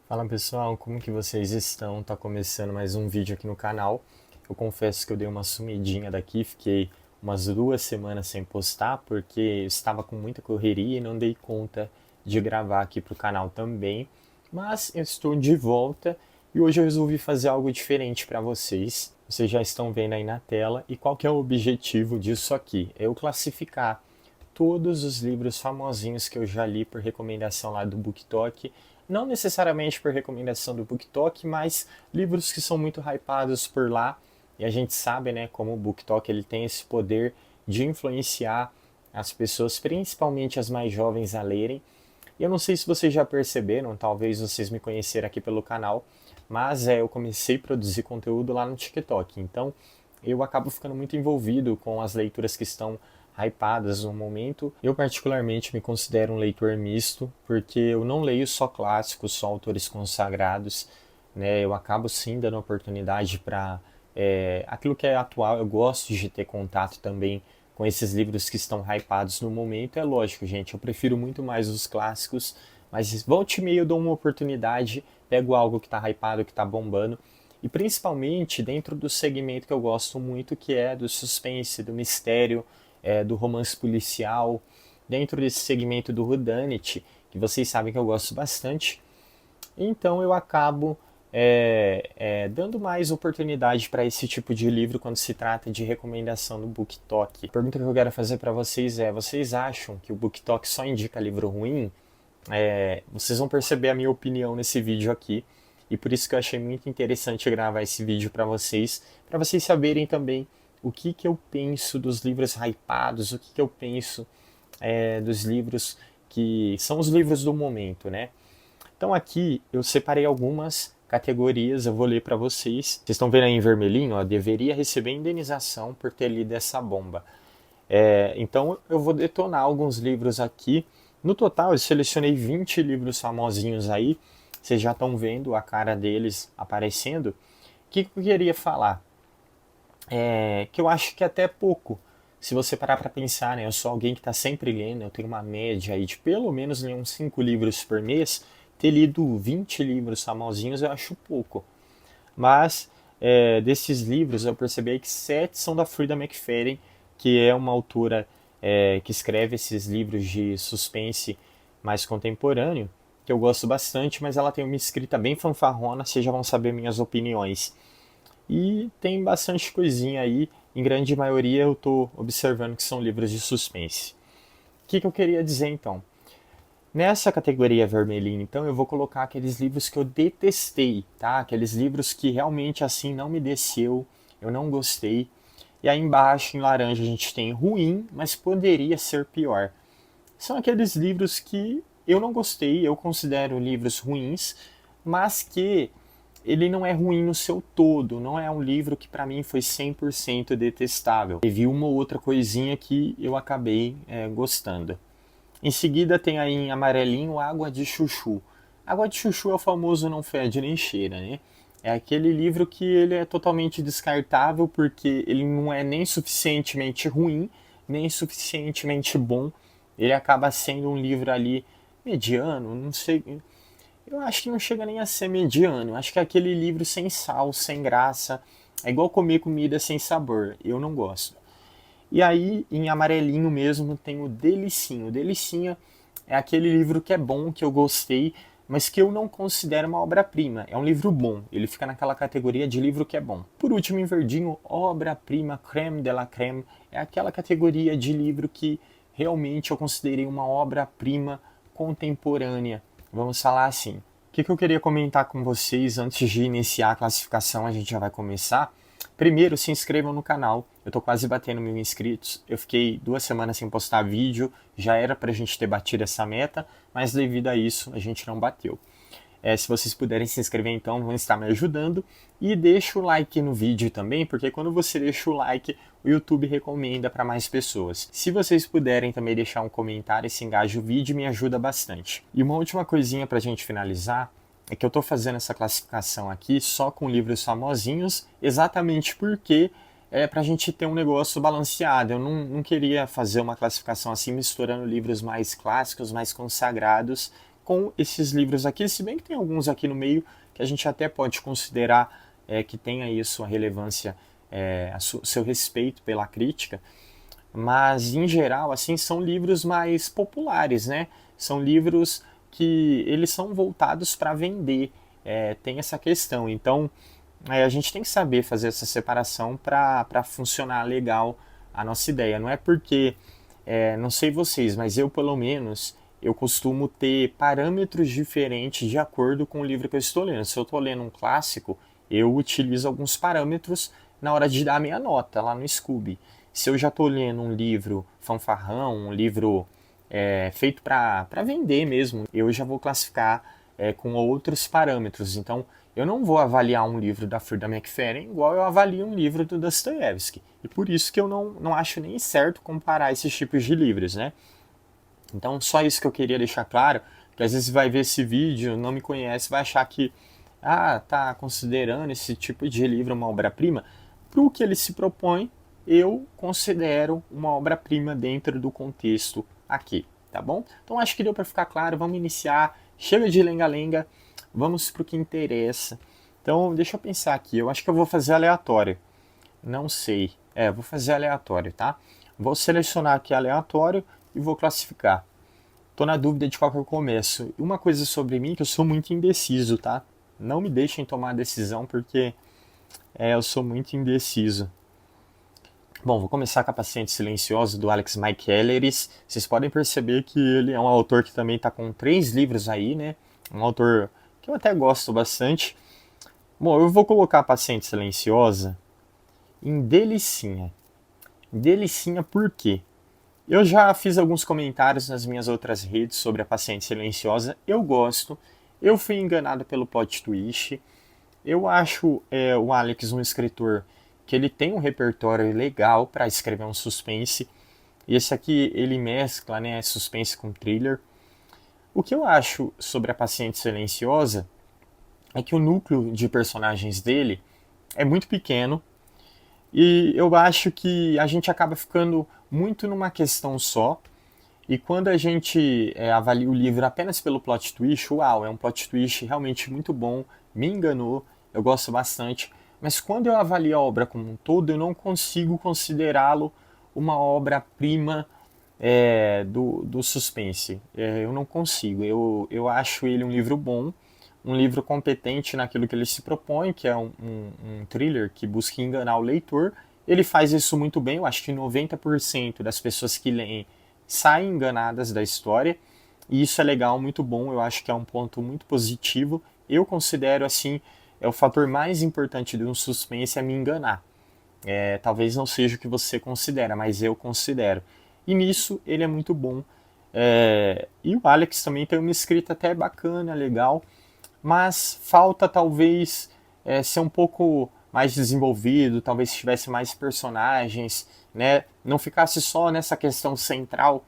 Fala pessoal, como que vocês estão? Tá começando mais um vídeo aqui no canal. Eu confesso que eu dei uma sumidinha daqui, fiquei umas 2 semanas sem postar porque eu estava com muita correria e não dei conta de gravar aqui pro canal também. Mas eu estou de volta e hoje eu resolvi fazer algo diferente para vocês. Vocês já estão vendo aí na tela e qual que é o objetivo disso aqui? É eu classificar todos os livros famosinhos que eu já li por recomendação lá do BookTok. Não necessariamente por recomendação do BookTok, mas livros que são muito hypados por lá. E a gente sabe, né, como o BookTok ele tem esse poder de influenciar as pessoas, principalmente as mais jovens, a lerem. E eu não sei se vocês já perceberam, talvez vocês me conheceram aqui pelo canal, mas eu comecei a produzir conteúdo lá no TikTok. Então eu acabo ficando muito envolvido com as leituras que estão hypadas no momento. Eu particularmente me considero um leitor misto, porque eu não leio só clássicos, só autores consagrados, né? Eu acabo sim dando oportunidade para aquilo que é atual. Eu gosto de ter contato também com esses livros que estão hypados no momento. É lógico, gente, eu prefiro muito mais os clássicos, mas volta e meia eu dou uma oportunidade, pego algo que está hypado, que está bombando, e principalmente dentro do segmento que eu gosto muito, que é do suspense, do mistério, do romance policial, dentro desse segmento do whodunit, que vocês sabem que eu gosto bastante. Então eu acabo dando mais oportunidade para esse tipo de livro quando se trata de recomendação do BookTok. A pergunta que eu quero fazer para vocês é: vocês acham que o BookTok só indica livro ruim? Vocês vão perceber a minha opinião nesse vídeo aqui, e por isso que eu achei muito interessante gravar esse vídeo para vocês saberem também o que, que eu penso dos livros hypados, o que, que eu penso dos livros que são os livros do momento, né? Então aqui eu separei algumas categorias, eu vou ler para vocês. Vocês estão vendo aí em vermelhinho, ó, deveria receber indenização por ter lido essa bomba. Então eu vou detonar alguns livros aqui. No total eu selecionei 20 livros famosinhos aí. Vocês já estão vendo a cara deles aparecendo. O que eu queria falar? Que eu acho que até é pouco. Se você parar para pensar, né, eu sou alguém que está sempre lendo, eu tenho uma média aí de pelo menos ler uns 5 livros por mês. Ter lido 20 livros famosinhos eu acho pouco. Mas desses livros eu percebi que 7 são da Frida McFadden, que é uma autora que escreve esses livros de suspense mais contemporâneo, que eu gosto bastante, mas ela tem uma escrita bem fanfarrona, vocês já vão saber minhas opiniões. E tem bastante coisinha aí, em grande maioria eu estou observando que são livros de suspense. O que eu queria dizer então? Nessa categoria vermelhinha, então, eu vou colocar aqueles livros que eu detestei, tá? Aqueles livros que realmente assim não me desceu, eu não gostei. E aí embaixo, em laranja, a gente tem ruim, mas poderia ser pior. São aqueles livros que eu não gostei, eu considero livros ruins, mas que ele não é ruim no seu todo, não é um livro que para mim foi 100% detestável. Teve uma ou outra coisinha que eu acabei gostando. Em seguida tem aí em amarelinho Água de Chuchu. Água de Chuchu é o famoso não fede nem cheira, né? É aquele livro que ele é totalmente descartável porque ele não é nem suficientemente ruim, nem suficientemente bom. Ele acaba sendo um livro ali mediano, não sei. Eu acho que não chega nem a ser mediano. Eu acho que é aquele livro sem sal, sem graça. É igual comer comida sem sabor. Eu não gosto. E aí, em amarelinho mesmo, tem o Delicinho. O Delicinha é aquele livro que é bom, que eu gostei, mas que eu não considero uma obra-prima. É um livro bom, ele fica naquela categoria de livro que é bom. Por último, em verdinho, obra-prima, creme de la creme, é aquela categoria de livro que realmente eu considerei uma obra-prima contemporânea. Vamos falar assim. O que eu queria comentar com vocês antes de iniciar a classificação, a gente já vai começar. Primeiro, se inscrevam no canal. Eu tô quase batendo 1.000 inscritos. Eu fiquei 2 semanas sem postar vídeo. Já era pra gente ter batido essa meta, mas devido a isso a gente não bateu. Se vocês puderem se inscrever então, vão estar me ajudando. E deixa o like no vídeo também, porque quando você deixa o like, o YouTube recomenda para mais pessoas. Se vocês puderem também deixar um comentário, se engaja o vídeo, me ajuda bastante. E uma última coisinha pra gente finalizar, é que eu estou fazendo essa classificação aqui só com livros famosinhos, exatamente porque é para a gente ter um negócio balanceado. Eu não queria fazer uma classificação assim misturando livros mais clássicos, mais consagrados, com esses livros aqui, se bem que tem alguns aqui no meio que a gente até pode considerar que tem aí a sua relevância, seu respeito pela crítica, mas em geral assim são livros mais populares, né? São livros que eles são voltados para vender, tem essa questão. Então a gente tem que saber fazer essa separação para funcionar legal a nossa ideia. Não é porque, não sei vocês, mas eu pelo menos, eu costumo ter parâmetros diferentes de acordo com o livro que eu estou lendo. Se eu estou lendo um clássico, eu utilizo alguns parâmetros na hora de dar a minha nota lá no Scooby. Se eu já estou lendo um livro fanfarrão, um livro feito para vender mesmo, eu já vou classificar com outros parâmetros. Então, eu não vou avaliar um livro da Frida McFadden igual eu avalio um livro do Dostoiévski. E por isso que eu não acho nem certo comparar esses tipos de livros, né? Então, só isso que eu queria deixar claro, que às vezes vai ver esse vídeo, não me conhece, vai achar que tá considerando esse tipo de livro uma obra-prima. Para o que ele se propõe, eu considero uma obra-prima dentro do contexto aqui, tá bom? Então acho que deu para ficar claro, vamos iniciar, chega de lenga-lenga, vamos para o que interessa. Então deixa eu pensar aqui, eu acho que eu vou fazer aleatório, não sei, vou fazer aleatório, tá? Vou selecionar aqui aleatório e vou classificar. Tô na dúvida de qual que eu começo. Uma coisa sobre mim que eu sou muito indeciso, tá? Não me deixem tomar a decisão porque eu sou muito indeciso. Bom, vou começar com A Paciente Silenciosa, do Alex Michaelides. Vocês podem perceber que ele é um autor que também está com 3 livros aí, né? Um autor que eu até gosto bastante. Bom, eu vou colocar A Paciente Silenciosa em delicinha. Delicinha por quê? Eu já fiz alguns comentários nas minhas outras redes sobre A Paciente Silenciosa. Eu gosto. Eu fui enganado pelo plot twist. Eu acho o Alex um escritor que ele tem um repertório legal para escrever um suspense. E esse aqui ele mescla, né, suspense com thriller. O que eu acho sobre A Paciente Silenciosa é que o núcleo de personagens dele é muito pequeno e eu acho que a gente acaba ficando muito numa questão só. E quando a gente avalia o livro apenas pelo plot twist, uau, é um plot twist realmente muito bom, me enganou, eu gosto bastante. Mas quando eu avalio a obra como um todo, eu não consigo considerá-lo uma obra-prima do suspense. Eu não consigo. Eu acho ele um livro bom, um livro competente naquilo que ele se propõe, que é um thriller que busca enganar o leitor. Ele faz isso muito bem, eu acho que 90% das pessoas que leem saem enganadas da história, e isso é legal, muito bom, eu acho que é um ponto muito positivo. Eu considero assim, o fator mais importante de um suspense é me enganar. Talvez não seja o que você considera, mas eu considero. E nisso ele é muito bom. E o Alex também tem uma escrita até bacana, legal, mas falta talvez ser um pouco mais desenvolvido, talvez tivesse mais personagens, né? Não ficasse só nessa questão central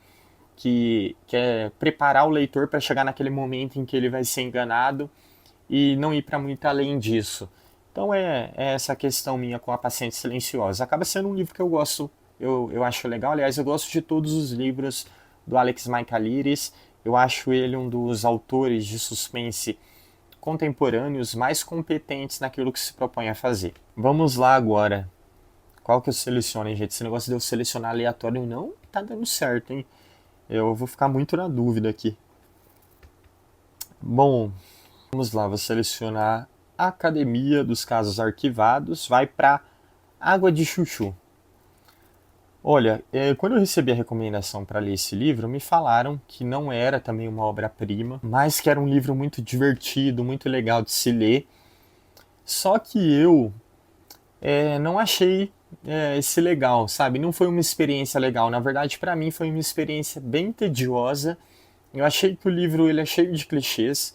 que é preparar o leitor para chegar naquele momento em que ele vai ser enganado e não ir para muito além disso. Então é essa questão minha com A Paciente Silenciosa. Acaba sendo um livro que eu gosto, eu acho legal. Aliás, eu gosto de todos os livros do Alex Michaelides. Eu acho ele um dos autores de suspense contemporâneos mais competentes naquilo que se propõe a fazer. Vamos lá agora. Qual que eu seleciono, hein, gente? Esse negócio de eu selecionar aleatório não tá dando certo, hein? Eu vou ficar muito na dúvida aqui. Bom, vamos lá, vou selecionar a Academia dos Casos Arquivados, vai para Água de Chuchu. Olha, quando eu recebi a recomendação para ler esse livro, me falaram que não era também uma obra-prima, mas que era um livro muito divertido, muito legal de se ler. Só que eu não achei esse legal, sabe? Não foi uma experiência legal. Na verdade, para mim foi uma experiência bem tediosa. Eu achei que o livro ele é cheio de clichês.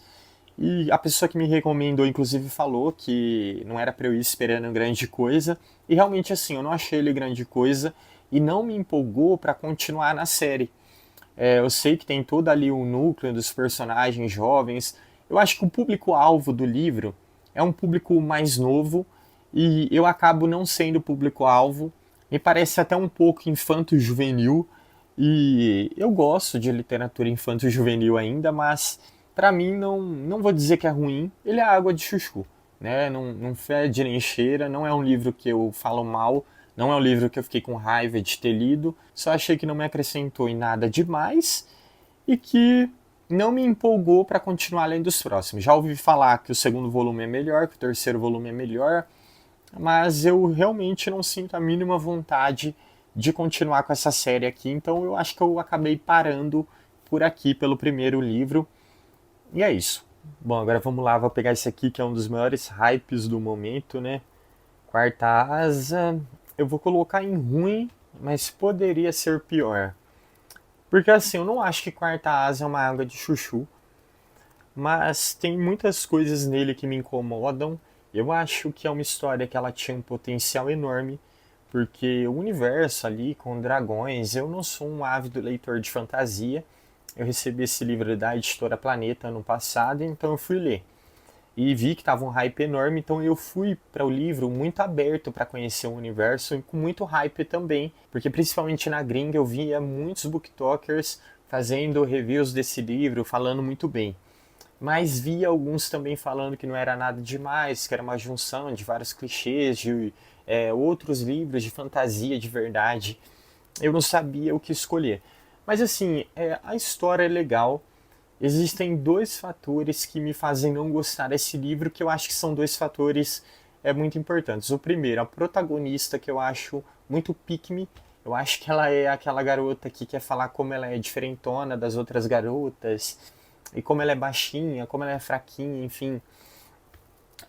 E a pessoa que me recomendou, inclusive, falou que não era para eu ir esperando grande coisa. E realmente, assim, eu não achei ele grande coisa e não me empolgou para continuar na série. Eu sei que tem todo ali o núcleo dos personagens jovens. Eu acho que o público-alvo do livro é um público mais novo e eu acabo não sendo público-alvo. Me parece até um pouco infanto-juvenil e eu gosto de literatura infanto-juvenil ainda, mas Pra mim, não vou dizer que é ruim, ele é água de chuchu, né? Não fede nem cheira, não é um livro que eu falo mal, não é um livro que eu fiquei com raiva de ter lido, só achei que não me acrescentou em nada demais e que não me empolgou para continuar lendo os próximos. Já ouvi falar que o segundo volume é melhor, que o terceiro volume é melhor, mas eu realmente não sinto a mínima vontade de continuar com essa série aqui, então eu acho que eu acabei parando por aqui pelo primeiro livro. E é isso. Bom, agora vamos lá, vou pegar esse aqui que é um dos maiores hypes do momento, né? Quarta Asa, eu vou colocar em ruim, mas poderia ser pior. Porque assim, eu não acho que Quarta Asa é uma água de chuchu, mas tem muitas coisas nele que me incomodam. Eu acho que é uma história que ela tinha um potencial enorme, porque o universo ali com dragões, eu não sou um ávido leitor de fantasia. Eu recebi esse livro da editora Planeta ano passado, então eu fui ler. E vi que estava um hype enorme, então eu fui para o livro muito aberto para conhecer o universo e com muito hype também, porque principalmente na gringa eu via muitos booktokers fazendo reviews desse livro, falando muito bem. Mas via alguns também falando que não era nada demais, que era uma junção de vários clichês, de outros livros de fantasia de verdade. Eu não sabia o que escolher. Mas assim, a história é legal. Existem dois fatores que me fazem não gostar desse livro, que eu acho que são dois fatores muito importantes. O primeiro, a protagonista, que eu acho muito pick-me. Eu acho que ela é aquela garota que quer falar como ela é diferentona das outras garotas, e como ela é baixinha, como ela é fraquinha, enfim.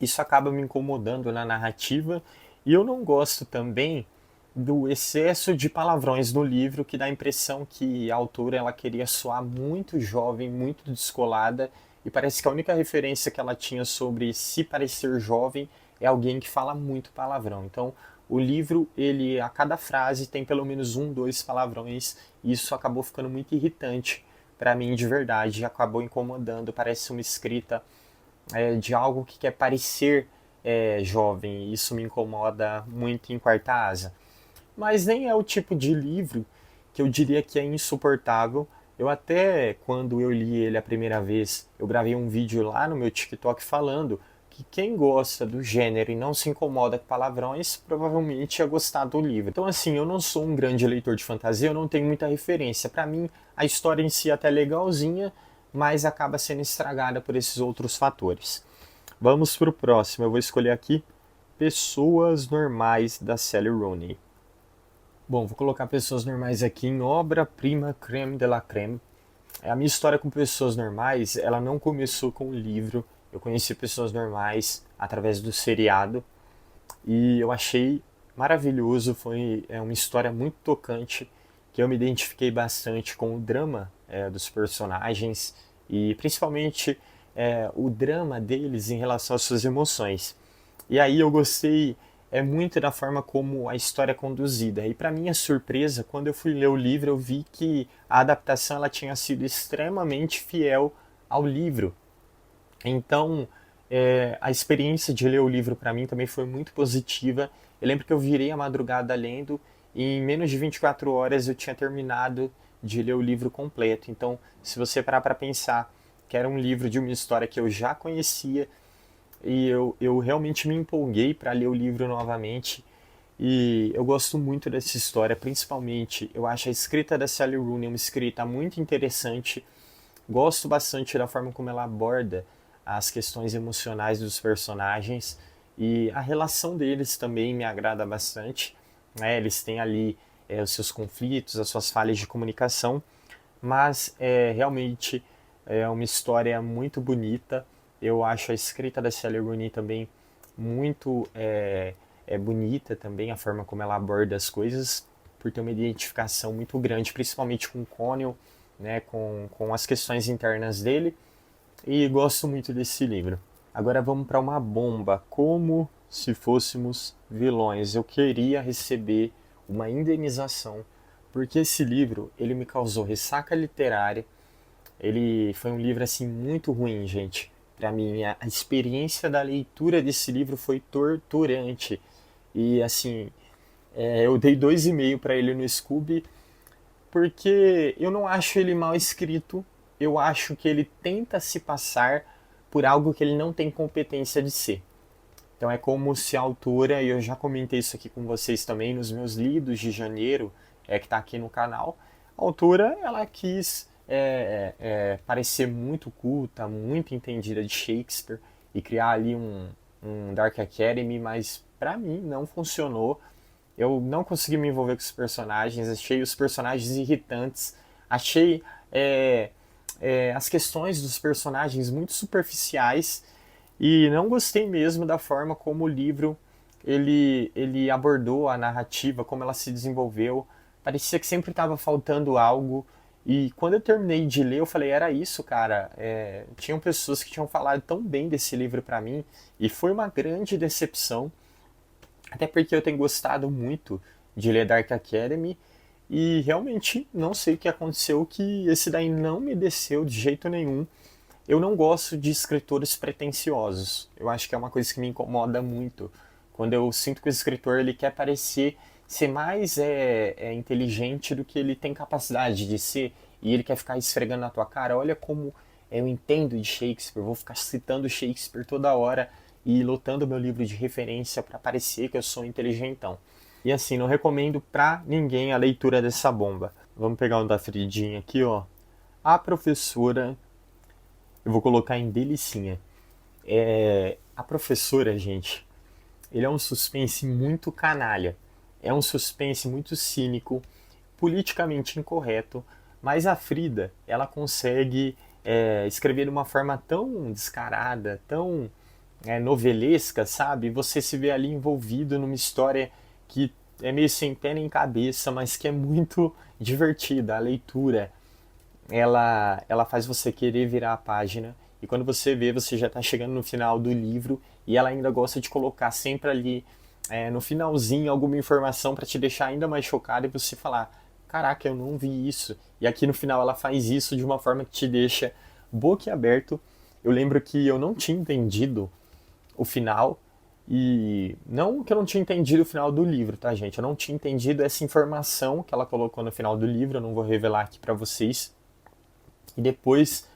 Isso acaba me incomodando na narrativa. E eu não gosto também do excesso de palavrões no livro, que dá a impressão que a autora ela queria soar muito jovem, muito descolada, e parece que a única referência que ela tinha sobre se parecer jovem é alguém que fala muito palavrão. Então, o livro, ele a cada frase tem pelo menos um, dois palavrões, e isso acabou ficando muito irritante para mim de verdade, acabou incomodando, parece uma escrita de algo que quer parecer jovem, e isso me incomoda muito em Quarta Asa. Mas nem é o tipo de livro que eu diria que é insuportável. Eu até, quando eu li ele a primeira vez, eu gravei um vídeo lá no meu TikTok falando que quem gosta do gênero e não se incomoda com palavrões, provavelmente ia gostar do livro. Então assim, eu não sou um grande leitor de fantasia, eu não tenho muita referência. Para mim, a história em si é até legalzinha, mas acaba sendo estragada por esses outros fatores. Vamos pro próximo, eu vou escolher aqui Pessoas Normais, da Sally Rooney. Bom, vou colocar Pessoas Normais aqui em obra-prima creme de la creme. A minha história com Pessoas Normais, ela não começou com o livro. Eu conheci Pessoas Normais através do seriado e eu achei maravilhoso. Foi uma história muito tocante, que eu me identifiquei bastante com o drama dos personagens e principalmente o drama deles em relação às suas emoções. E aí eu gostei muito da forma como a história é conduzida. E para minha surpresa, quando eu fui ler o livro, eu vi que a adaptação ela tinha sido extremamente fiel ao livro. Então, a experiência de ler o livro para mim também foi muito positiva. Eu lembro que eu virei a madrugada lendo e em menos de 24 horas eu tinha terminado de ler o livro completo. Então, se você parar para pensar que era um livro de uma história que eu já conhecia, e eu realmente me empolguei para ler o livro novamente. E eu gosto muito dessa história, principalmente eu acho a escrita da Sally Rooney uma escrita muito interessante. Gosto bastante da forma como ela aborda as questões emocionais dos personagens e a relação deles também me agrada bastante. Eles têm ali os seus conflitos, as suas falhas de comunicação, mas realmente é uma história muito bonita. Eu acho a escrita da Sally Rooney também muito bonita também, a forma como ela aborda as coisas, por ter uma identificação muito grande, principalmente com o Connell, né, com as questões internas dele, e gosto muito desse livro. Agora vamos para uma bomba, como se fôssemos vilões. Eu queria receber uma indenização, porque esse livro ele me causou ressaca literária. Ele foi um livro assim muito ruim, gente. Para mim, a experiência da leitura desse livro foi torturante. E assim, eu dei 2,5 para ele no Scooby, porque eu não acho ele mal escrito, eu acho que ele tenta se passar por algo que ele não tem competência de ser. Então é como se a autora, e eu já comentei isso aqui com vocês também nos meus lidos de janeiro, que está aqui no canal, a autora ela quis parecer muito culta, muito entendida de Shakespeare e criar ali um Dark Academy, mas para mim não funcionou. Eu não consegui me envolver com os personagens, achei os personagens irritantes, achei as questões dos personagens muito superficiais e não gostei mesmo da forma como o livro ele abordou a narrativa, como ela se desenvolveu. Parecia que sempre estava faltando algo. E quando eu terminei de ler, eu falei, era isso, cara. Tinham pessoas que tinham falado tão bem desse livro para mim e foi uma grande decepção. Até porque eu tenho gostado muito de ler Dark Academy e realmente não sei o que aconteceu, que esse daí não me desceu de jeito nenhum. Eu não gosto de escritores pretensiosos. Eu acho que é uma coisa que me incomoda muito. Quando eu sinto que o escritor ele quer parecer ser mais inteligente do que ele tem capacidade de ser e ele quer ficar esfregando na tua cara. Olha como eu entendo de Shakespeare, vou ficar citando Shakespeare toda hora e lotando meu livro de referência para parecer que eu sou inteligentão. E assim, não recomendo pra ninguém a leitura dessa bomba. Vamos pegar um da Fridinha aqui, ó. A professora, eu vou colocar em delicinha. A professora, gente, ele é um suspense muito canalha. É um suspense muito cínico, politicamente incorreto, mas a Frida, ela consegue escrever de uma forma tão descarada, tão novelesca, sabe? Você se vê ali envolvido numa história que é meio sem pé nem cabeça, mas que é muito divertida. A leitura, ela faz você querer virar a página e quando você vê, você já está chegando no final do livro e ela ainda gosta de colocar sempre ali no finalzinho alguma informação para te deixar ainda mais chocado e você falar, caraca, eu não vi isso. E aqui no final ela faz isso de uma forma que te deixa boquiaberto. Eu lembro que eu não tinha entendido o final e não que eu não tinha entendido o final do livro, tá, gente? Eu não tinha entendido essa informação que ela colocou no final do livro, eu não vou revelar aqui para vocês. E depois,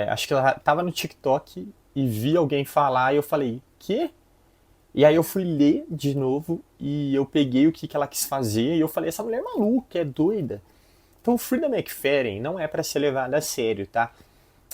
acho que ela tava no TikTok e vi alguém falar e eu falei, quê? E aí eu fui ler de novo e eu peguei o que ela quis fazer e eu falei, essa mulher é maluca, é doida. Então Frida McFadden não é para ser levada a sério, tá?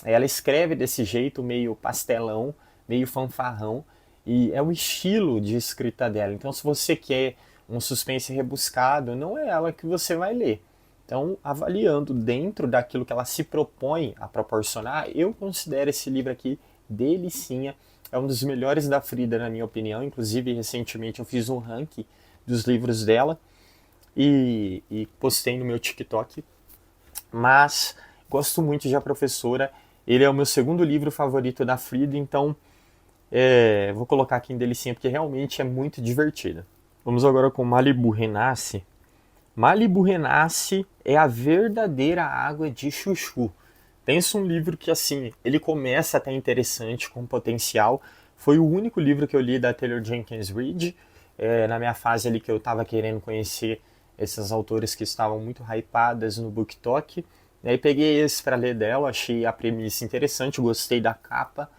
Ela escreve desse jeito meio pastelão, meio fanfarrão, e é o estilo de escrita dela. Então se você quer um suspense rebuscado, não é ela que você vai ler. Então, avaliando dentro daquilo que ela se propõe a proporcionar, eu considero esse livro aqui delicinha. É um dos melhores da Frida, na minha opinião. Inclusive, recentemente eu fiz um ranking dos livros dela e postei no meu TikTok. Mas gosto muito de A Professora. Ele é o meu segundo livro favorito da Frida, então vou colocar aqui em delicinha porque realmente é muito divertida. Vamos agora com Malibu Renasce. Malibu Renasce é a verdadeira água de chuchu. Pensa um livro que, assim, ele começa até interessante, com potencial. Foi o único livro que eu li da Taylor Jenkins Reid, na minha fase ali que eu estava querendo conhecer essas autores que estavam muito hypadas no BookTok. E aí peguei esse para ler dela, achei a premissa interessante, gostei da capa,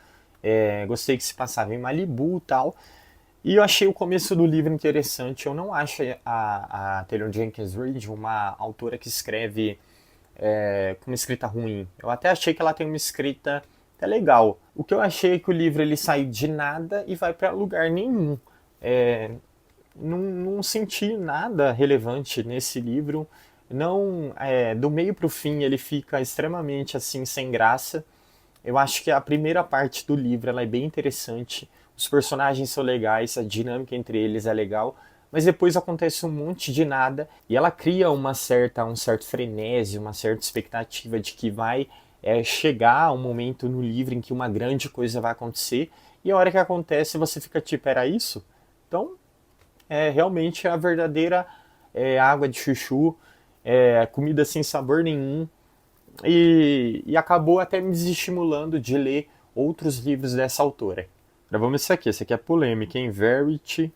gostei que se passava em Malibu e tal. E eu achei o começo do livro interessante. Eu não acho a Taylor Jenkins Reid uma autora que escreve com uma escrita ruim. Eu até achei que ela tem uma escrita até legal. O que eu achei é que o livro ele sai de nada e vai para lugar nenhum. Não senti nada relevante nesse livro. Não, do meio para o fim ele fica extremamente assim sem graça. Eu acho que a primeira parte do livro ela é bem interessante. Os personagens são legais, a dinâmica entre eles é legal, mas depois acontece um monte de nada e ela cria um certo frenesi, uma certa expectativa de que vai chegar um momento no livro em que uma grande coisa vai acontecer e a hora que acontece você fica tipo, era isso? Então, realmente a verdadeira água de chuchu, comida sem sabor nenhum e acabou até me desestimulando de ler outros livros dessa autora. Agora vamos esse aqui é polêmica, hein? Verity,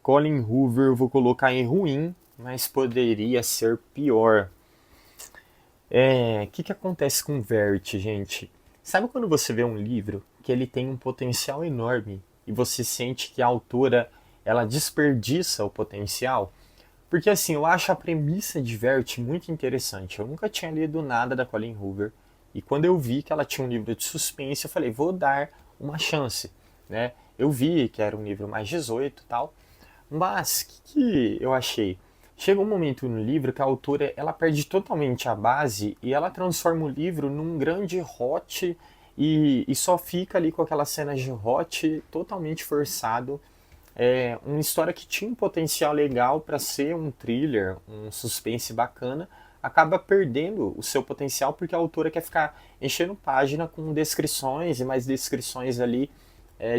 Colin Hoover, eu vou colocar em ruim, mas poderia ser pior. Que acontece com Verity, gente? Sabe quando você vê um livro que ele tem um potencial enorme e você sente que a autora ela desperdiça o potencial? Porque assim, eu acho a premissa de Verity muito interessante. Eu nunca tinha lido nada da Colleen Hoover e quando eu vi que ela tinha um livro de suspense, eu falei, vou dar uma chance, né? Eu vi que era um livro mais 18 e tal, mas o que eu achei? Chega um momento no livro que a autora ela perde totalmente a base e ela transforma o livro num grande hot e só fica ali com aquelas cenas de hot totalmente forçado. Uma história que tinha um potencial legal para ser um thriller, um suspense bacana, acaba perdendo o seu potencial porque a autora quer ficar enchendo página com descrições e mais descrições ali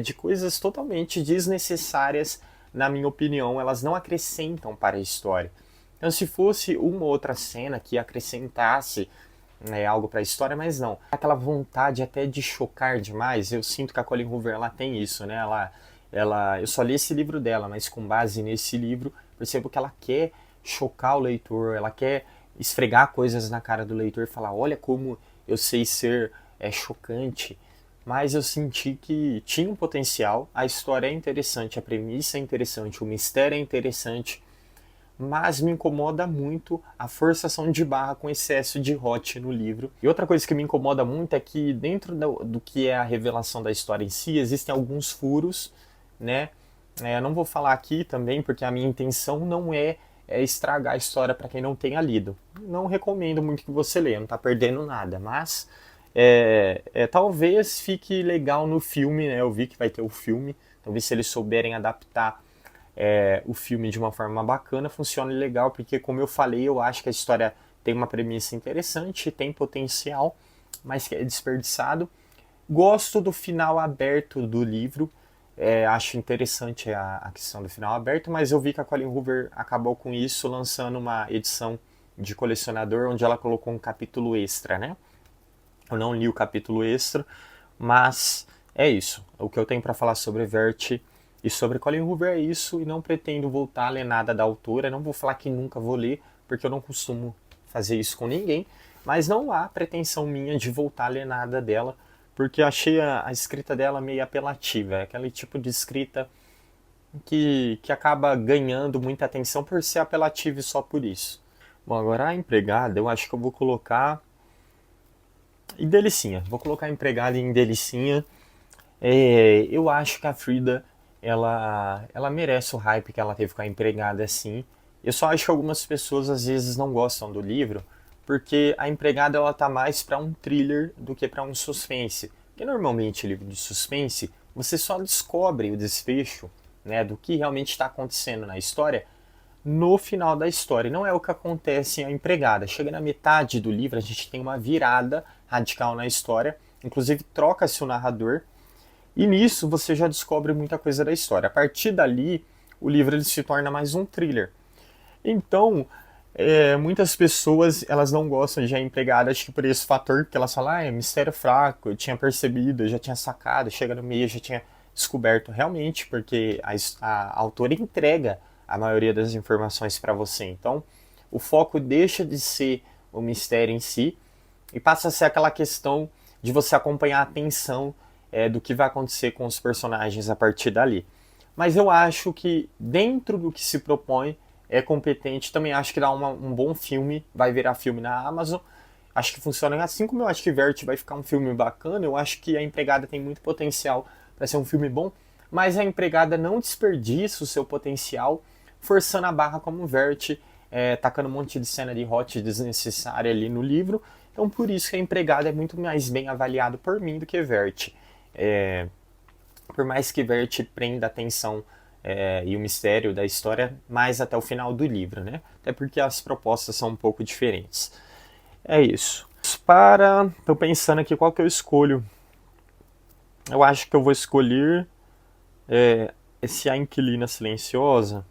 de coisas totalmente desnecessárias, na minha opinião, elas não acrescentam para a história. Então, se fosse uma outra cena que acrescentasse algo para a história, mas não. Aquela vontade até de chocar demais, eu sinto que a Colleen Hoover ela tem isso, né? Eu só li esse livro dela, mas com base nesse livro, percebo que ela quer chocar o leitor, ela quer esfregar coisas na cara do leitor e falar, olha como eu sei ser chocante. Mas eu senti que tinha um potencial, a história é interessante, a premissa é interessante, o mistério é interessante, mas me incomoda muito a forçação de barra com excesso de hot no livro. E outra coisa que me incomoda muito é que dentro do que é a revelação da história em si, existem alguns furos, né? Eu não vou falar aqui também, porque a minha intenção não é estragar a história para quem não tenha lido. Não recomendo muito que você leia, não está perdendo nada, mas talvez fique legal no filme, né? Eu vi que vai ter o filme, talvez se eles souberem adaptar o filme de uma forma bacana, funciona legal, porque como eu falei, eu acho que a história tem uma premissa interessante, tem potencial, mas que é desperdiçado. Gosto do final aberto do livro, acho interessante a questão do final aberto, mas eu vi que a Colleen Hoover acabou com isso, lançando uma edição de colecionador, onde ela colocou um capítulo extra, né? Eu não li o capítulo extra, mas é isso. O que eu tenho para falar sobre Verity e sobre Colleen Hoover é isso, e não pretendo voltar a ler nada da autora. Não vou falar que nunca vou ler, porque eu não costumo fazer isso com ninguém, mas não há pretensão minha de voltar a ler nada dela, porque eu achei a escrita dela meio apelativa. É aquele tipo de escrita que acaba ganhando muita atenção por ser apelativa e só por isso. Bom, agora a empregada, eu acho que eu vou colocar em Delicinha. Vou colocar a empregada em Delicinha. Eu acho que a Frida ela merece o hype que ela teve com a empregada, assim. Eu só acho que algumas pessoas às vezes não gostam do livro, porque a empregada ela tá mais para um thriller do que para um suspense. Porque normalmente livro de suspense você só descobre o desfecho, né, do que realmente está acontecendo na história no final da história. Não é o que acontece em A Empregada. Chega na metade do livro, a gente tem uma virada radical na história, inclusive troca-se o narrador, e nisso você já descobre muita coisa da história. A partir dali, o livro ele se torna mais um thriller. Então, muitas pessoas elas não gostam de A Empregada, acho que por esse fator, que elas falam, é mistério fraco, eu tinha percebido, eu já tinha sacado, chega no meio, eu já tinha descoberto realmente, porque a autora entrega a maioria das informações para você. Então, o foco deixa de ser o mistério em si e passa a ser aquela questão de você acompanhar a tensão do que vai acontecer com os personagens a partir dali. Mas eu acho que dentro do que se propõe é competente. Também acho que dá um bom filme, vai virar filme na Amazon. Acho que funciona assim como eu acho que Verity vai ficar um filme bacana. Eu acho que A Empregada tem muito potencial para ser um filme bom, mas A Empregada não desperdiça o seu potencial forçando a barra como Verity, tacando um monte de cena de hot desnecessária ali no livro. Então por isso que A Empregada é muito mais bem avaliado por mim do que Verity. Por mais que Verity prenda a atenção e o mistério da história mais até o final do livro, né? Até porque as propostas são um pouco diferentes. É isso. Tô pensando aqui qual que eu escolho. Eu acho que eu vou escolher esse A Inquilina Silenciosa.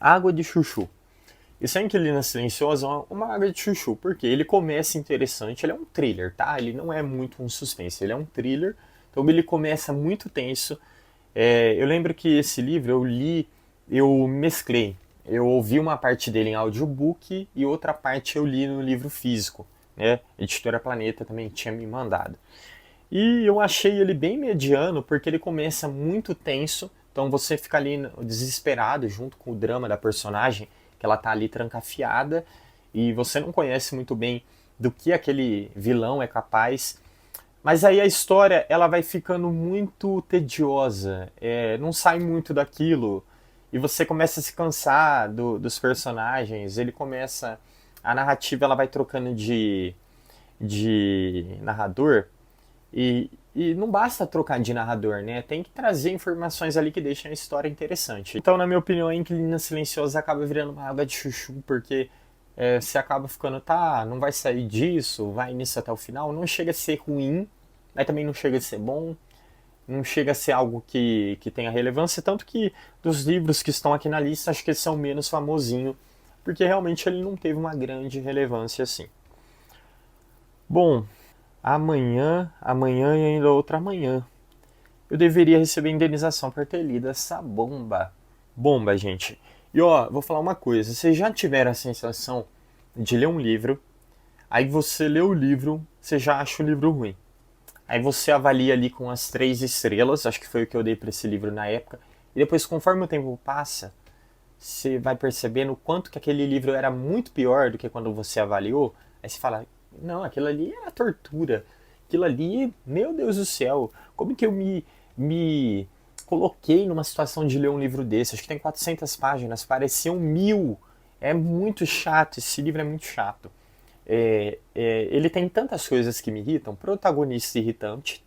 Água de Chuchu. Esse A Inquilina Silenciosa é uma água de chuchu, porque ele começa interessante, ele é um thriller, tá? Ele não é muito um suspense, ele é um thriller, então ele começa muito tenso. Eu lembro que esse livro eu li, eu mesclei eu ouvi uma parte dele em audiobook e outra parte eu li no livro físico, né? Editora Planeta também tinha me mandado. E eu achei ele bem mediano porque ele começa muito tenso, então você fica ali desesperado junto com o drama da personagem, que ela tá ali trancafiada e você não conhece muito bem do que aquele vilão é capaz. Mas aí a história ela vai ficando muito tediosa, não sai muito daquilo e você começa a se cansar dos personagens. Ele começa, a narrativa ela vai trocando de narrador e não basta trocar de narrador, né? Tem que trazer informações ali que deixem a história interessante. Então, na minha opinião, a Inquilina Silenciosa acaba virando uma água de chuchu, porque você acaba ficando, tá, não vai sair disso, vai nisso até o final. Não chega a ser ruim, mas também não chega a ser bom, não chega a ser algo que tenha relevância, tanto que dos livros que estão aqui na lista, acho que eles são menos famosinho, porque realmente ele não teve uma grande relevância assim. Bom, amanhã e ainda outra amanhã, eu deveria receber indenização por ter lido essa bomba. Bomba, gente. E ó, vou falar uma coisa, vocês já tiveram a sensação de ler um livro, aí você lê o livro, você já acha o livro ruim. Aí você avalia ali com as 3 estrelas, acho que foi o que eu dei para esse livro na época. E depois, conforme o tempo passa, você vai percebendo o quanto que aquele livro era muito pior do que quando você avaliou. Aí você fala, não, aquilo ali era tortura. Aquilo ali, meu Deus do céu, como que eu me coloquei numa situação de ler um livro desse? Acho que tem 400 páginas, pareciam 1000. É muito chato, esse livro é muito chato. Ele tem tantas coisas que me irritam. Protagonista irritante,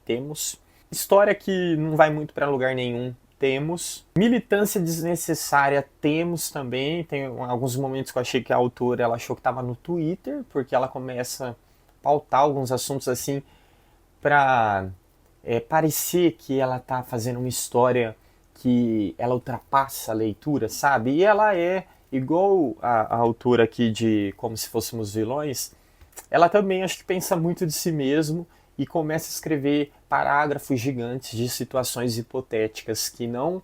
temos. História que não vai muito para lugar nenhum, temos. Militância desnecessária, temos também. Tem alguns momentos que eu achei que a autora ela achou que estava no Twitter, porque ela começa a pautar alguns assuntos assim para parecer que ela tá fazendo uma história que ela ultrapassa a leitura, sabe? E ela é igual a autora aqui de Como Se Fôssemos Vilões, ela também acho que pensa muito de si mesmo e começa a escrever parágrafos gigantes de situações hipotéticas que não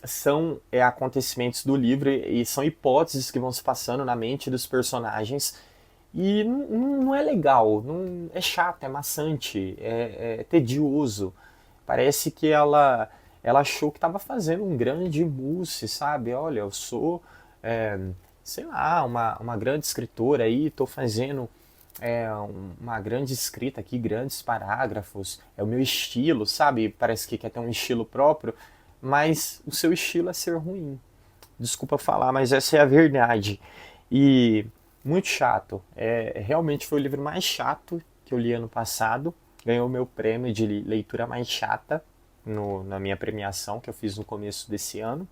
são acontecimentos do livro e são hipóteses que vão se passando na mente dos personagens e não é legal, não, é chato, é maçante, é tedioso. Parece que ela achou que estava fazendo um grande mousse, sabe? Olha, eu sou é, sei lá, uma grande escritora aí, estou fazendo uma grande escrita aqui, grandes parágrafos, é o meu estilo, sabe? Parece que quer ter um estilo próprio, mas o seu estilo é ser ruim. Desculpa falar, mas essa é a verdade. E muito chato. Realmente foi o livro mais chato que eu li ano passado. Ganhou o meu prêmio de leitura mais chata na minha premiação que eu fiz no começo desse ano.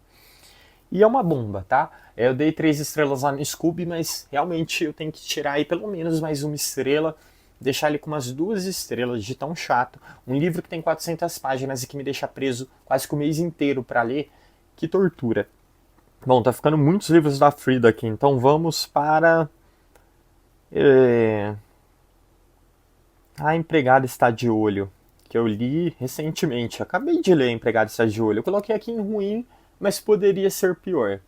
E é uma bomba, tá? Eu dei 3 estrelas lá no Scooby, mas realmente eu tenho que tirar aí pelo menos mais uma estrela, deixar ele com umas 2 estrelas de tão chato. Um livro que tem 400 páginas e que me deixa preso quase que o mês inteiro para ler. Que tortura. Bom, tá ficando muitos livros da Frida aqui, então vamos para... A Empregada Está de Olho, que eu li recentemente. Acabei de ler A Empregada Está de Olho. Eu coloquei aqui em ruim, mas poderia ser pior.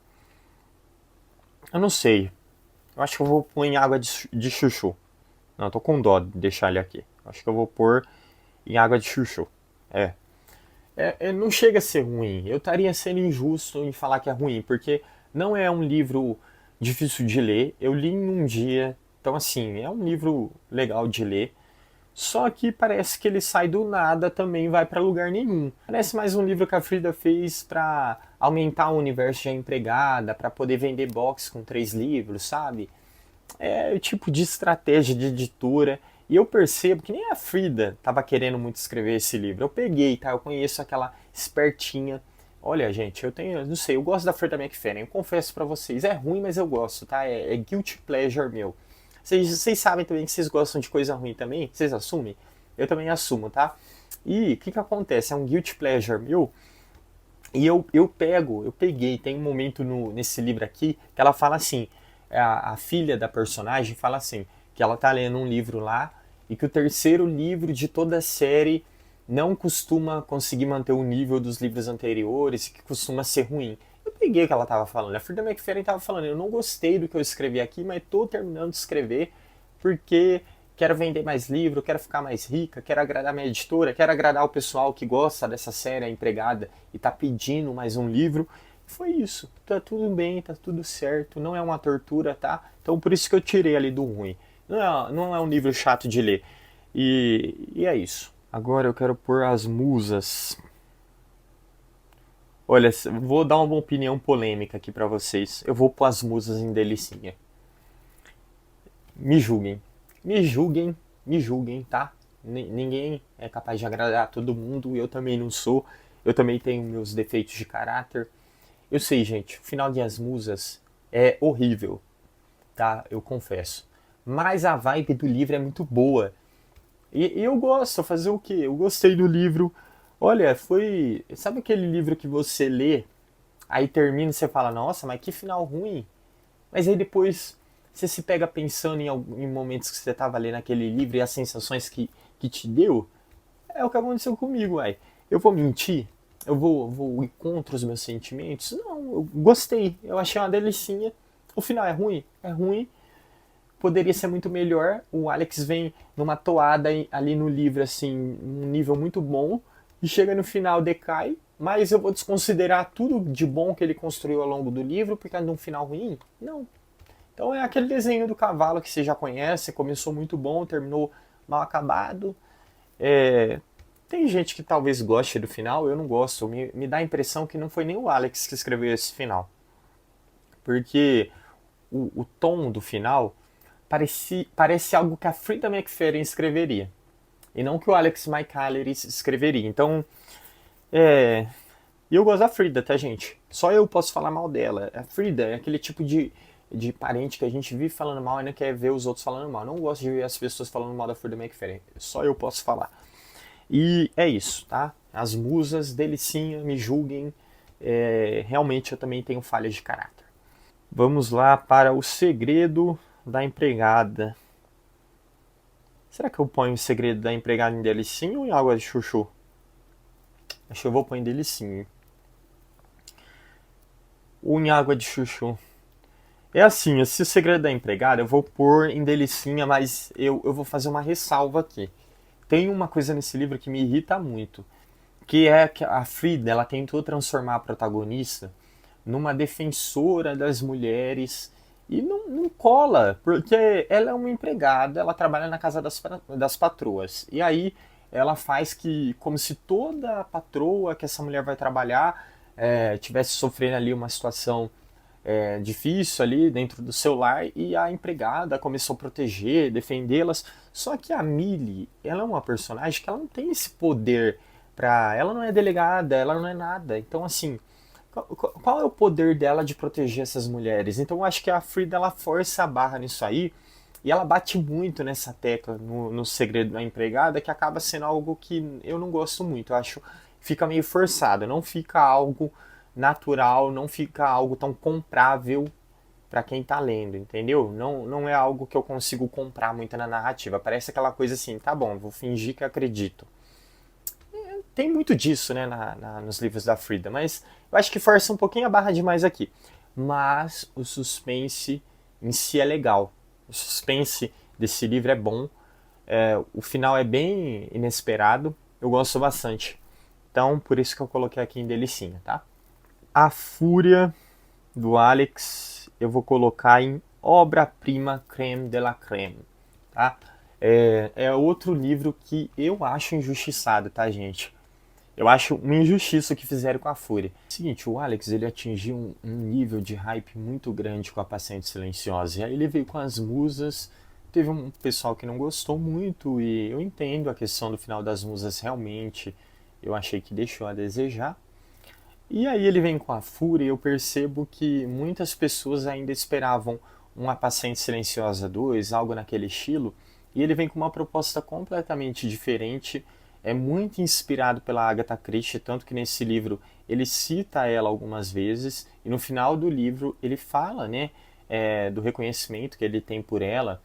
Eu não sei. Eu acho que eu vou pôr em água de chuchu. Não, tô com dó de deixar ele aqui. Eu acho que eu vou pôr em água de chuchu. Não chega a ser ruim. Eu estaria sendo injusto em falar que é ruim, porque não é um livro difícil de ler. Eu li em um dia. Então, assim, é um livro legal de ler. Só que parece que ele sai do nada, também vai para lugar nenhum. Parece mais um livro que a Frida fez para aumentar o universo de A Empregada, para poder vender box com 3 livros, sabe? É o tipo de estratégia de editora. E eu percebo que nem a Frida estava querendo muito escrever esse livro. Eu peguei, tá? Eu conheço aquela espertinha. Olha, gente, não sei, eu gosto da Frida McFadden. Eu confesso para vocês, é ruim, mas eu gosto, tá? É guilty pleasure meu. Vocês sabem também que vocês gostam de coisa ruim também? Vocês assumem? Eu também assumo, tá? E o que acontece? É um guilty pleasure meu. E eu peguei, tem um momento nesse livro aqui que ela fala assim, a filha da personagem fala assim, que ela tá lendo um livro lá e que o terceiro livro de toda a série não costuma conseguir manter o nível dos livros anteriores e que costuma ser ruim. peguei o que ela estava falando. A Frida McFarlane estava falando, eu não gostei do que eu escrevi aqui, mas estou terminando de escrever porque quero vender mais livro, quero ficar mais rica, quero agradar minha editora, quero agradar o pessoal que gosta dessa série, a empregada, e tá pedindo mais um livro. Foi isso. Tá tudo bem, tá tudo certo, não é uma tortura, tá? Então por isso que eu tirei ali do ruim. Não é um livro chato de ler. E é isso. Agora eu quero pôr as musas. Olha, vou dar uma opinião polêmica aqui pra vocês. Eu vou pôr as musas em Delicinha. Me julguem. Me julguem, me julguem, tá? Ninguém é capaz de agradar a todo mundo, eu também não sou. Eu também tenho meus defeitos de caráter. Eu sei, gente, o final de As Musas é horrível, tá? Eu confesso. Mas a vibe do livro é muito boa. E eu gosto, fazer o quê? Eu gostei do livro. Olha, foi. Sabe aquele livro que você lê, aí termina e você fala, nossa, mas que final ruim. Mas aí depois você se pega pensando em momentos que você estava lendo aquele livro e as sensações que te deu. É o que aconteceu comigo, uai. Eu vou mentir? Eu vou ir contra os meus sentimentos? Não, eu gostei. Eu achei uma delicinha. O final é ruim? É ruim. Poderia ser muito melhor. O Alex vem numa toada ali no livro, assim, um nível muito bom. E chega no final, decai. Mas eu vou desconsiderar tudo de bom que ele construiu ao longo do livro por causa de um final ruim? Não. Então é aquele desenho do cavalo que você já conhece. Começou muito bom, terminou mal acabado. É, tem gente que talvez goste do final, eu não gosto. Me dá a impressão que não foi nem o Alex que escreveu esse final. Porque o tom do final parece algo que a Frida McFarlane escreveria. E não que o Alex McCallery escreveria. Então, e eu gosto da Frida, tá, gente? Só eu posso falar mal dela. A Frida é aquele tipo de parente que a gente vive falando mal e não quer ver os outros falando mal. Eu não gosto de ver as pessoas falando mal da Frida McFarlane. Só eu posso falar. E é isso, tá? As musas, delicinha, me julguem. Realmente eu também tenho falhas de caráter. Vamos lá para o segredo da empregada. Será que eu ponho o segredo da empregada em delicinha ou em água de chuchu? Acho que eu vou pôr em delicinha. Ou em água de chuchu. É assim, esse segredo da empregada eu vou pôr em delicinha, mas eu vou fazer uma ressalva aqui. Tem uma coisa nesse livro que me irrita muito, que é que a Frida ela tentou transformar a protagonista numa defensora das mulheres e não cola, porque ela é uma empregada, ela trabalha na casa das patroas. E aí ela faz que, como se toda patroa que essa mulher vai trabalhar tivesse sofrendo ali uma situação difícil ali dentro do seu lar e a empregada começou a proteger, defendê-las. Só que a Millie, ela é uma personagem que ela não tem esse poder ela não é delegada, ela não é nada. Então assim, qual é o poder dela de proteger essas mulheres? Então eu acho que a Frida ela força a barra nisso aí e ela bate muito nessa tecla no segredo da empregada, que acaba sendo algo que eu não gosto muito. Eu acho que fica meio forçado, não fica algo natural, não fica algo tão comprável para quem tá lendo, entendeu? Não é algo que eu consigo comprar muito na narrativa. Parece aquela coisa assim, tá bom, vou fingir que acredito. Tem muito disso, né, nos livros da Frida, mas eu acho que força um pouquinho a barra demais aqui. Mas o suspense em si é legal. O suspense desse livro é bom. O final é bem inesperado. Eu gosto bastante. Então, por isso que eu coloquei aqui em delicinha, tá? A Fúria do Alex eu vou colocar em obra-prima creme de la creme, tá? É outro livro que eu acho injustiçado, tá, gente? Eu acho uma injustiça o que fizeram com a Fúria. Seguinte, o Alex ele atingiu um nível de hype muito grande com a Paciente Silenciosa. E aí ele veio com as musas. Teve um pessoal que não gostou muito e eu entendo a questão do final das musas realmente. Eu achei que deixou a desejar. E aí ele vem com a Fúria e eu percebo que muitas pessoas ainda esperavam uma Paciente Silenciosa 2, algo naquele estilo, e ele vem com uma proposta completamente diferente, é muito inspirado pela Agatha Christie, tanto que nesse livro ele cita ela algumas vezes, e no final do livro ele fala, né, do reconhecimento que ele tem por ela,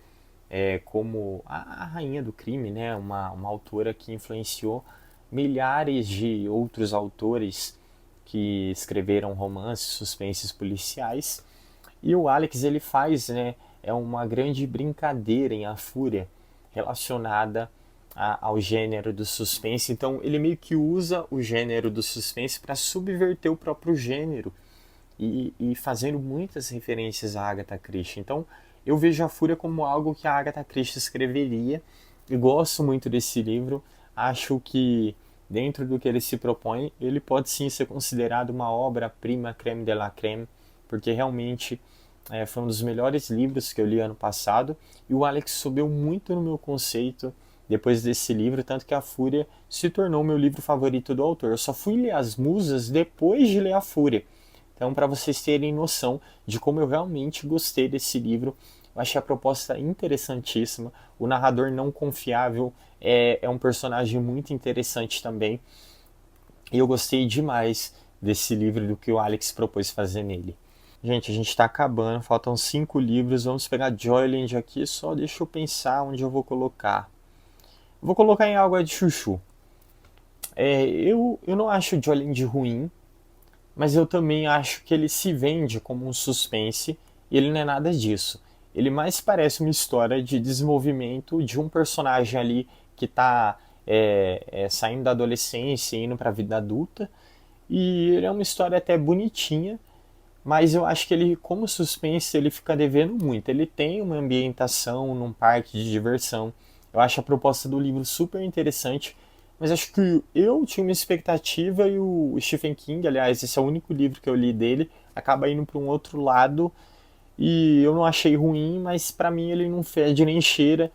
como a rainha do crime, né, uma autora que influenciou milhares de outros autores que escreveram romances, suspenses policiais. E o Alex, ele faz, né, uma grande brincadeira em A Fúria relacionada ao gênero do suspense. Então ele meio que usa o gênero do suspense para subverter o próprio gênero e fazendo muitas referências à Agatha Christie. Então eu vejo A Fúria como algo que a Agatha Christie escreveria e gosto muito desse livro. Acho que dentro do que ele se propõe, ele pode sim ser considerado uma obra-prima, creme de la creme, porque realmente foi um dos melhores livros que eu li ano passado, e o Alex subiu muito no meu conceito depois desse livro, tanto que A Fúria se tornou meu livro favorito do autor. Eu só fui ler As Musas depois de ler A Fúria. Então, para vocês terem noção de como eu realmente gostei desse livro, eu achei a proposta interessantíssima. O narrador não confiável é um personagem muito interessante também. E eu gostei demais desse livro, do que o Alex propôs fazer nele. Gente, a gente está acabando, faltam 5 livros. Vamos pegar Joyland aqui, só deixa eu pensar onde eu vou colocar. Vou colocar em Água de Chuchu. Eu não acho Joyland ruim, mas eu também acho que ele se vende como um suspense e ele não é nada disso. Ele mais parece uma história de desenvolvimento de um personagem ali que está saindo da adolescência e indo para a vida adulta. E ele é uma história até bonitinha, mas eu acho que ele, como suspense, ele fica devendo muito. Ele tem uma ambientação num parque de diversão. Eu acho a proposta do livro super interessante, mas acho que eu tinha uma expectativa e o Stephen King, aliás, esse é o único livro que eu li dele, acaba indo para um outro lado e eu não achei ruim, mas para mim ele não fede nem cheira.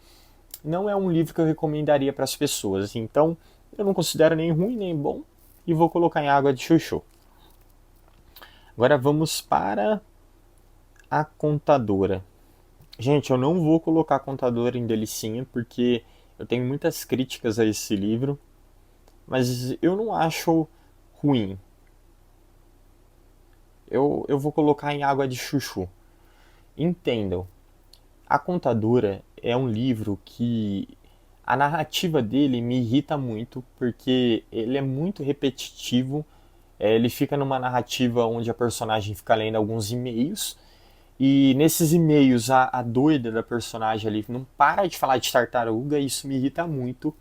Não é um livro que eu recomendaria para as pessoas, então eu não considero nem ruim nem bom e vou colocar em Água de Chuchu. Agora vamos para A Contadora. Gente, eu não vou colocar A Contadora em Delicinha porque eu tenho muitas críticas a esse livro, mas eu não acho ruim. Eu vou colocar em Água de Chuchu. Entendam, A Contadora é um livro que a narrativa dele me irrita muito porque ele é muito repetitivo. Ele fica numa narrativa onde a personagem fica lendo alguns e-mails e nesses e-mails a doida da personagem ali não para de falar de tartaruga e isso me irrita muito.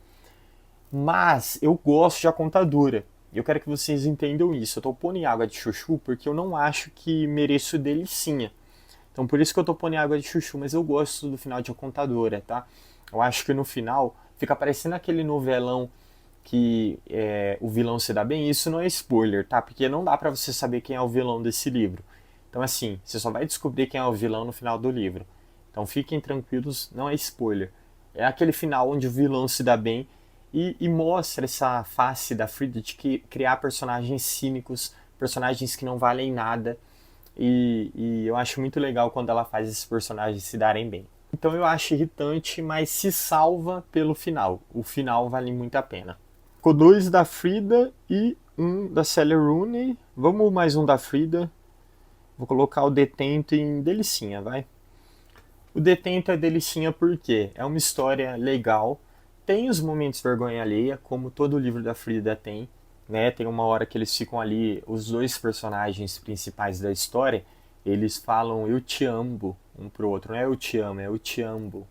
Mas eu gosto de A Contadora. Eu quero que vocês entendam isso. Eu tô pondo em Água de Chuchu porque eu não acho que mereço delicinha. Então por isso que eu tô pondo em Água de Chuchu, mas eu gosto do final de A Contadora, tá? Eu acho que no final fica parecendo aquele novelão que o vilão se dá bem. Isso não é spoiler, tá? Porque não dá pra você saber quem é o vilão desse livro. Então assim, você só vai descobrir quem é o vilão no final do livro. Então fiquem tranquilos, não é spoiler. É aquele final onde o vilão se dá bem e mostra essa face da Frida de criar personagens cínicos, personagens que não valem nada. E eu acho muito legal quando ela faz esses personagens se darem bem. Então eu acho irritante, mas se salva pelo final. O final vale muito a pena. Ficou 2 da Frida e 1 da Sally Rooney. Vamos mais um da Frida. Vou colocar o Detento em Delicinha, vai. O Detento é Delicinha porque é uma história legal. Tem os momentos vergonha alheia, como todo livro da Frida tem. Né? Tem uma hora que eles ficam ali, os 2 personagens principais da história, eles falam eu te amo um pro outro. Não é eu te amo, é eu te amo.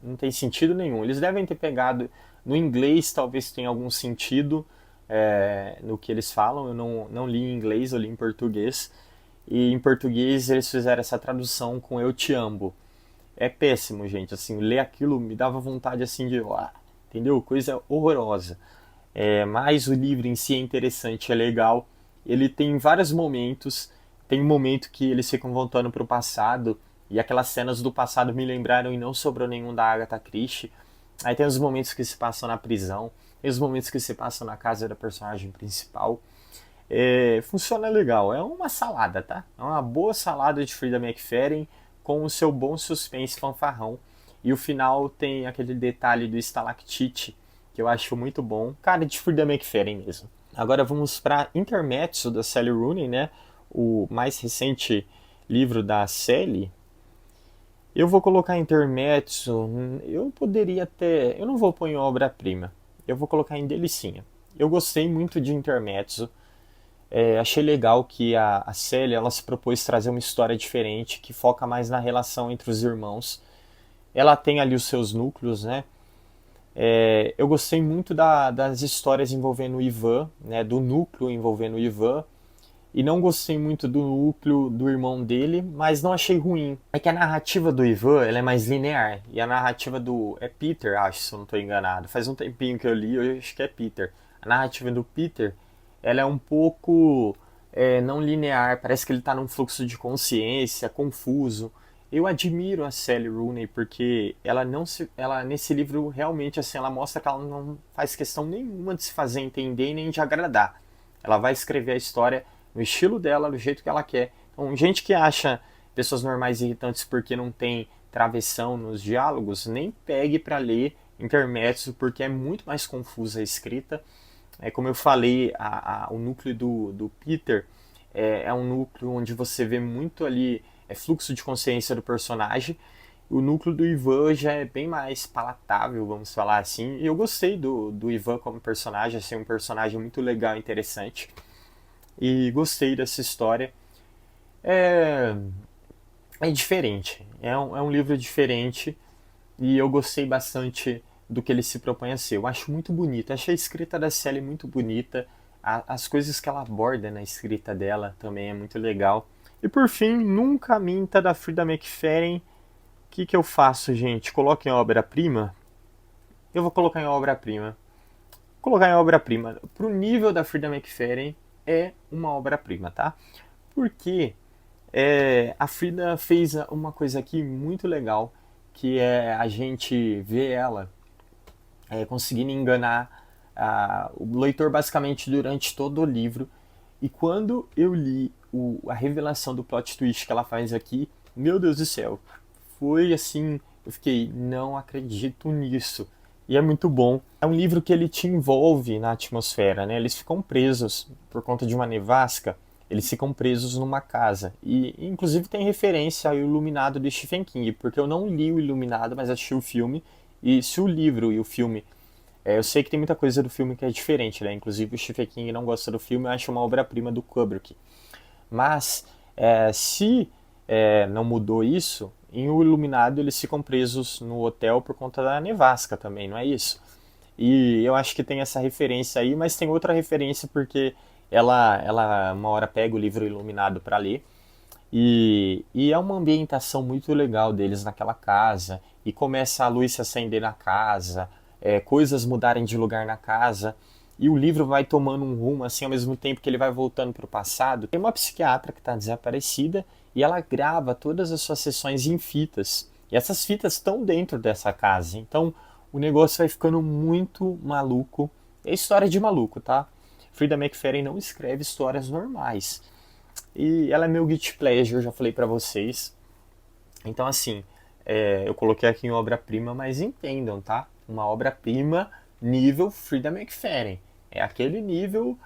Não tem sentido nenhum. Eles devem ter pegado no inglês, talvez tenha algum sentido no que eles falam. Eu não li em inglês, eu li em português. E em português eles fizeram essa tradução com eu te amo. É péssimo, gente. Assim, ler aquilo me dava vontade assim de, entendeu? Coisa horrorosa. Mas o livro em si é interessante, é legal. Ele tem vários momentos. Tem um momento que eles ficam voltando para o passado e aquelas cenas do passado me lembraram e não sobrou nenhum da Agatha Christie. Aí tem os momentos que se passam na prisão, tem os momentos que se passam na casa da personagem principal. Funciona legal, é uma salada, tá? É uma boa salada de Frida McFadden com o seu bom suspense fanfarrão. E o final tem aquele detalhe do estalactite que eu acho muito bom. Cara, de Frida McFadden mesmo. Agora vamos para Intermezzo da Sally Rooney, né? O mais recente livro da Sally. Eu vou colocar Intermezzo. Eu poderia até. Eu não vou pôr em obra-prima. Eu vou colocar em Delicinha. Eu gostei muito de Intermezzo. Achei legal que a Sally ela se propôs trazer uma história diferente, que foca mais na relação entre os irmãos. Ela tem ali os seus núcleos, né? Eu gostei muito das histórias envolvendo o Ivan, né? Do núcleo envolvendo o Ivan. E não gostei muito do núcleo do irmão dele, mas não achei ruim. É que a narrativa do Ivan ela é mais linear. E a narrativa do. É Peter, acho, se eu não estou enganado. Faz um tempinho que eu li, eu acho que é Peter. A narrativa do Peter ela é um pouco não linear. Parece que ele está num fluxo de consciência, confuso. Eu admiro a Sally Rooney porque ela não se, ela nesse livro realmente assim ela mostra que ela não faz questão nenhuma de se fazer entender nem de agradar. Ela vai escrever a história no estilo dela, do jeito que ela quer. Então, gente que acha pessoas normais irritantes porque não tem travessão nos diálogos, nem pegue para ler intermédios, porque é muito mais confusa a escrita. Como eu falei, o núcleo do Peter é um núcleo onde você vê muito ali fluxo de consciência do personagem. O núcleo do Ivan já é bem mais palatável, vamos falar assim. E eu gostei do Ivan como personagem, assim, um personagem muito legal e interessante. E gostei dessa história. É, é diferente, é um livro diferente e eu gostei bastante do que ele se propõe a ser. Eu acho muito bonito, achei a escrita da Sally muito bonita, as coisas que ela aborda na escrita dela também é muito legal. E por fim, Nunca Minta, da Frida McFadden. O que eu faço, gente? Coloco em obra-prima? Eu vou colocar em obra-prima. Colocar em obra-prima. Pro nível da Frida McFadden, é uma obra-prima, tá? Porque a Frida fez uma coisa aqui muito legal, que é a gente ver ela conseguindo enganar o leitor basicamente durante todo o livro. E quando eu li a revelação do plot twist que ela faz aqui, meu Deus do céu, foi assim, eu fiquei, não acredito nisso. E é muito bom. É um livro que ele te envolve na atmosfera, né? Eles ficam presos por conta de uma nevasca. Eles ficam presos numa casa. E, inclusive, tem referência ao Iluminado de Stephen King, porque eu não li o Iluminado, mas assisti o filme. E se o livro e o filme. Eu sei que tem muita coisa do filme que é diferente, né? Inclusive, o Stephen King não gosta do filme, eu acho uma obra-prima do Kubrick. Mas, se não mudou isso, em O Iluminado eles ficam presos no hotel por conta da nevasca também, não é isso? E eu acho que tem essa referência aí, mas tem outra referência porque ela uma hora pega o livro Iluminado para ler e é uma ambientação muito legal deles naquela casa e começa a luz se acender na casa, coisas mudarem de lugar na casa e o livro vai tomando um rumo assim ao mesmo tempo que ele vai voltando para o passado. Tem uma psiquiatra que está desaparecida e ela grava todas as suas sessões em fitas e essas fitas estão dentro dessa casa. Então o negócio vai ficando muito maluco. É história de maluco, tá? Frida McFadden não escreve histórias normais. E ela é meu guilty pleasure, já falei pra vocês. Então, assim, eu coloquei aqui em obra-prima, mas entendam, tá? Uma obra-prima nível Frida McFadden. É aquele nível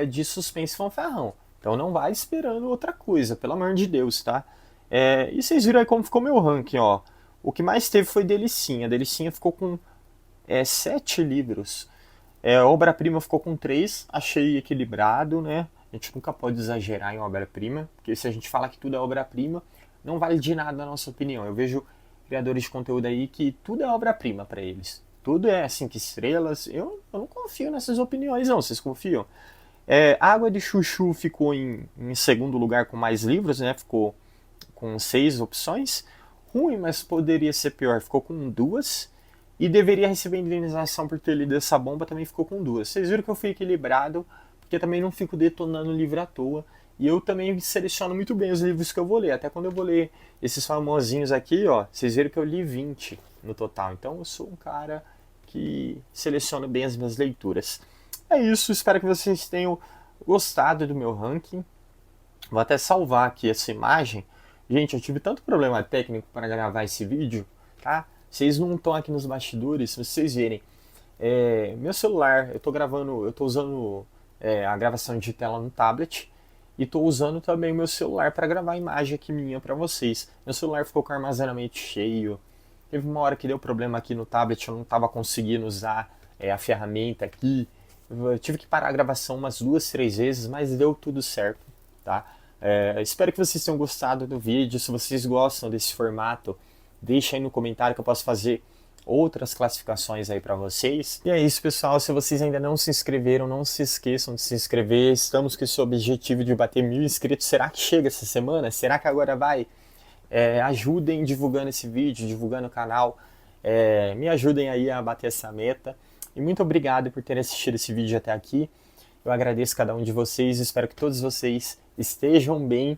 de suspense fanfarrão. Então não vai esperando outra coisa, pelo amor de Deus, tá? E vocês viram aí como ficou meu ranking, ó. O que mais teve foi Delicinha. Delicinha ficou com 7 livros. A obra-prima ficou com 3, achei equilibrado, né? A gente nunca pode exagerar em obra-prima, porque se a gente fala que tudo é obra-prima, não vale de nada na nossa opinião. Eu vejo criadores de conteúdo aí que tudo é obra-prima para eles. Tudo é 5 estrelas. Eu não confio nessas opiniões, não. Vocês confiam? Água de Chuchu ficou em segundo lugar com mais livros, né? Ficou com 6 opções. Ruim, mas poderia ser pior. Ficou com 2. E deveria receber indenização por ter lido essa bomba, também ficou com 2. Vocês viram que eu fui equilibrado, porque também não fico detonando livro à toa. E eu também seleciono muito bem os livros que eu vou ler. Até quando eu vou ler esses famosinhos aqui, ó, vocês viram que eu li 20 no total. Então eu sou um cara que seleciona bem as minhas leituras. É isso, espero que vocês tenham gostado do meu ranking. Vou até salvar aqui essa imagem. Gente, eu tive tanto problema técnico para gravar esse vídeo, tá? Vocês não estão aqui nos bastidores, se vocês verem. Meu celular, eu tô usando a gravação de tela no tablet e tô usando também o meu celular para gravar a imagem aqui minha para vocês. Meu celular ficou com o armazenamento cheio. Teve uma hora que deu problema aqui no tablet, eu não estava conseguindo usar a ferramenta aqui. Eu tive que parar a gravação umas 2, 3 vezes, mas deu tudo certo, tá? Espero que vocês tenham gostado do vídeo. Se vocês gostam desse formato, deixa aí no comentário que eu posso fazer outras classificações aí para vocês. E é isso, pessoal. Se vocês ainda não se inscreveram, não se esqueçam de se inscrever. Estamos com esse objetivo de bater 1.000 inscritos. Será que chega essa semana? Será que agora vai? Ajudem divulgando esse vídeo, divulgando o canal. Me ajudem aí a bater essa meta. E muito obrigado por terem assistido esse vídeo até aqui. Eu agradeço cada um de vocês. Espero que todos vocês estejam bem.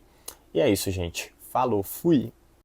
E é isso, gente. Falou, fui!